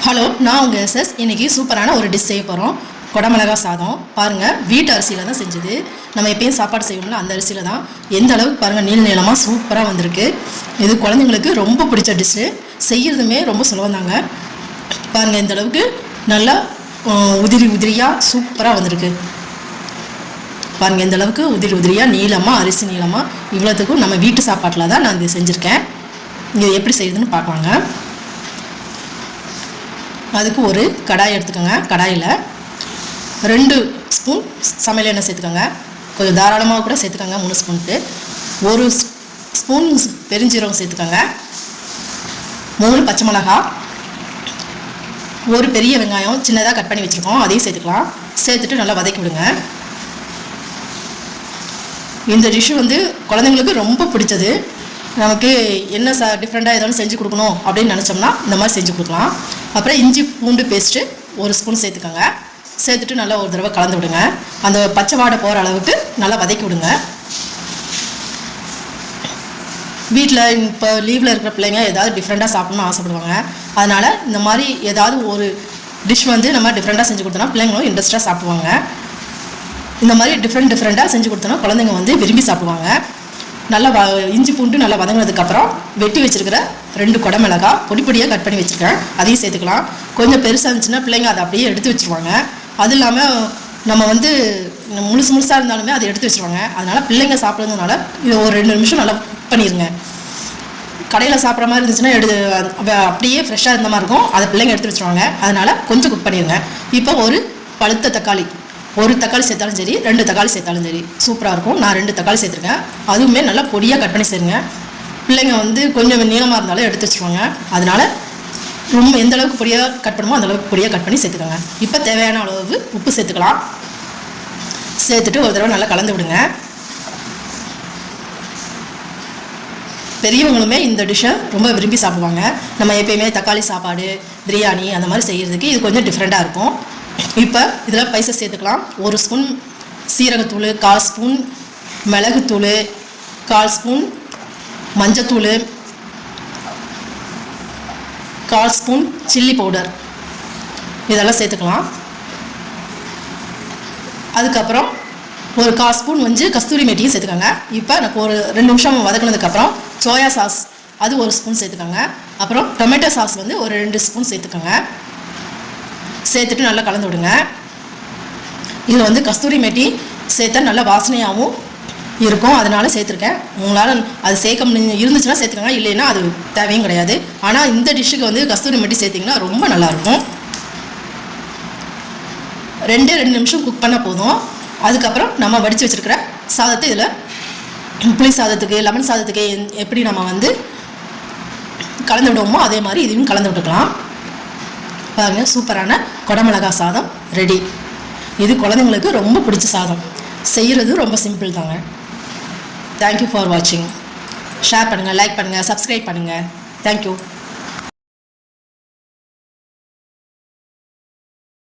Hello, நான் உங்கள் SS. இன்றைக்கி சூப்பரான ஒரு டிஷ் செய்ய போகிறோம். குடமிளகா சாதம். பாருங்கள், வீட்டு அரிசியில் தான் செஞ்சது. நம்ம எப்பயும் சாப்பாடு செய்வோம்ல, அந்த அரிசியில் தான். எந்த அளவுக்கு பாருங்கள், நீளமாக சூப்பராக வந்திருக்கு. இது குழந்தைங்களுக்கு ரொம்ப பிடிச்ச டிஷ்ஷு. செய்கிறதுமே ரொம்ப சுலபம் தாங்க. பாருங்கள், இந்த அளவுக்கு நல்லா உதிரியாக சூப்பராக வந்திருக்கு. பாருங்கள், இந்த அளவுக்கு உதிரியாக நீளமாக அரிசி நீளமாக இவ்வளோத்துக்கும் நம்ம வீட்டு சாப்பாட்டில் தான் நான் இது செஞ்சுருக்கேன். இது எப்படி செய்யுதுன்னு பார்க்கலாங்க. அதுக்கு ஒரு கடாய் எடுத்துக்கோங்க. கடாயில் 2 ஸ்பூன் சமையல் எண்ணெய் சேர்த்துக்கோங்க. கொஞ்சம் தாராளமாக கூட சேர்த்துக்கோங்க. 3 ஸ்பூனுக்கு 1 ஸ்பூன் பெருஞ்சீரகம் சேர்த்துக்கோங்க. 3 பச்சை மிளகா, ஒரு பெரிய வெங்காயம் சின்னதாக கட் பண்ணி வச்சுருக்கோம், அதையும் சேர்த்துக்கலாம். சேர்த்துட்டு நல்லா வதக்கி விடுங்க. இந்த டிஷ்ஷு குழந்தைங்களுக்கு ரொம்ப பிடிச்சது. நமக்கு என்ன டிஃப்ரெண்ட்டாக ஏதாவது செஞ்சு கொடுக்கணும் அப்படின்னு நினச்சோம்னா இந்த மாதிரி செஞ்சு கொடுக்கலாம். அப்புறம் இஞ்சி பூண்டு பேஸ்ட்டு 1 ஸ்பூன் சேர்த்துக்கோங்க. சேர்த்துட்டு நல்லா ஒரு தடவை கலந்து விடுங்க. அந்த பச்சை வாடை போகிற அளவுக்கு நல்லா வதக்கி விடுங்க. வீட்டில் இப்போ லீவில் இருக்கிற பிள்ளைங்க ஏதாவது டிஃப்ரெண்ட்டாக சாப்பிட்ணுன்னு ஆசைப்படுவாங்க. அதனால் இந்த மாதிரி ஏதாவது ஒரு டிஷ் நம்ம டிஃப்ரெண்ட்டாக செஞ்சு கொடுத்தோன்னா பிள்ளைங்களும் இன்ட்ரெஸ்ட்டாக சாப்பிடுவாங்க. இந்த மாதிரி டிஃப்ரெண்ட்டாக செஞ்சு கொடுத்தோன்னா குழந்தைங்க விரும்பி சாப்பிடுவாங்க. நல்லா இஞ்சி பூண்டு நல்லா வதங்கினதுக்கப்புறம் வெட்டி வச்சுருக்கிற 2 குடமிளகா பொடியாக கட் பண்ணி வச்சுருக்கேன், அதையும் சேர்த்துக்கலாம். கொஞ்சம் பெருசாக இருந்துச்சுன்னா பிள்ளைங்க அதை அப்படியே எடுத்து வச்சுருவாங்க. அது இல்லாமல் நம்ம முழுசாக இருந்தாலுமே அதை எடுத்து வச்சுருவாங்க. அதனால் பிள்ளைங்க சாப்பிட்றதுனால இதை ஒரு 2 நிமிஷம் நல்லா குக் பண்ணிடுங்க. கடையில் சாப்பிட்ற மாதிரி இருந்துச்சுன்னா அப்படியே ஃப்ரெஷ்ஷாக இருந்த மாதிரி இருக்கும், அதை பிள்ளைங்க எடுத்து வச்சுருவாங்க. அதனால் கொஞ்சம் குக் பண்ணிடுங்க. இப்போ ஒரு பழுத்த தக்காளி, 1 தக்காளி சேர்த்தாலும் சரி, 2 தக்காளி சேர்த்தாலும் சரி, சூப்பராக இருக்கும். நான் 2 தக்காளி சேர்த்துருக்கேன். அதுவுமே நல்லா பொடியாக கட் பண்ணி சேருங்க. பிள்ளைங்க கொஞ்சம் நீளமாக இருந்தாலும் எடுத்து வச்சுருவாங்க. அதனால் ரொம்ப எந்த அளவுக்கு பொடியாக கட் பண்ணுமோ அந்தளவுக்கு பொடியாக கட் பண்ணி சேர்த்துக்கோங்க. இப்போ தேவையான அளவு உப்பு சேர்த்துக்கலாம். சேர்த்துட்டு ஒரு தடவை நல்லா கலந்து விடுங்க. பெரியவங்களுமே இந்த டிஷ்ஷை ரொம்ப விரும்பி சாப்பிடுவாங்க. நம்ம எப்பயுமே தக்காளி சாப்பாடு, பிரியாணி அந்த மாதிரி செய்கிறதுக்கு இது கொஞ்சம் டிஃப்ரெண்ட்டாக இருக்கும். இப்போ இதில் ஸ்பைசஸ் சேர்த்துக்கலாம். 1 ஸ்பூன் சீரகத்தூள், 1/4 ஸ்பூன் மிளகுத்தூள், 1/4 ஸ்பூன் மஞ்சத்தூள், 1/4 ஸ்பூன் சில்லி பவுடர், இதெல்லாம் சேர்த்துக்கலாம். அதுக்கப்புறம் ஒரு 1/4 ஸ்பூன் கஸ்தூரி மேட்டியும் சேர்த்துக்கோங்க. இப்போ எனக்கு ஒரு 2 நிமிஷம் வதக்கினதுக்கப்புறம் சோயா சாஸ் அது 1 ஸ்பூன் சேர்த்துக்கோங்க. அப்புறம் டொமேட்டோ சாஸ் ஒரு 2 ஸ்பூன் சேர்த்துக்கோங்க. சேர்த்துட்டு நல்லா கலந்து விடுங்க. இதில் கஸ்தூரி மேட்டி சேர்த்தா நல்லா வாசனையாகவும் இருக்கும், அதனால் சேர்த்துருக்கேன். உங்களால் அது சேர்க்க இருந்துச்சுன்னா சேர்த்துக்கோங்க, இல்லைன்னா அது தேவையும் கிடையாது. ஆனால் இந்த டிஷ்ஷுக்கு கஸ்தூரி மேட்டி சேர்த்திங்கன்னா ரொம்ப நல்லாயிருக்கும். 2 நிமிஷம் குக் பண்ணால் போதும். அதுக்கப்புறம் நம்ம வடித்து வச்சுருக்கிற சாதத்தை இதில் புளி சாதத்துக்கு, லெமன் சாதத்துக்கு எப்படி நம்ம கலந்து விடுவோமோ அதே மாதிரி இதையும் கலந்து விட்டுக்கலாம். பாருங்கள், சூப்பரான குடமிளகா சாதம் ரெடி. இது குழந்தைங்களுக்கு ரொம்ப பிடிச்ச சாதம். செய்கிறது ரொம்ப சிம்பிள் தாங்க. தேங்க்யூ ஃபார் வாட்சிங். ஷேர் பண்ணுங்கள், லைக் பண்ணுங்கள், சப்ஸ்கிரைப் பண்ணுங்கள். தேங்க்யூ.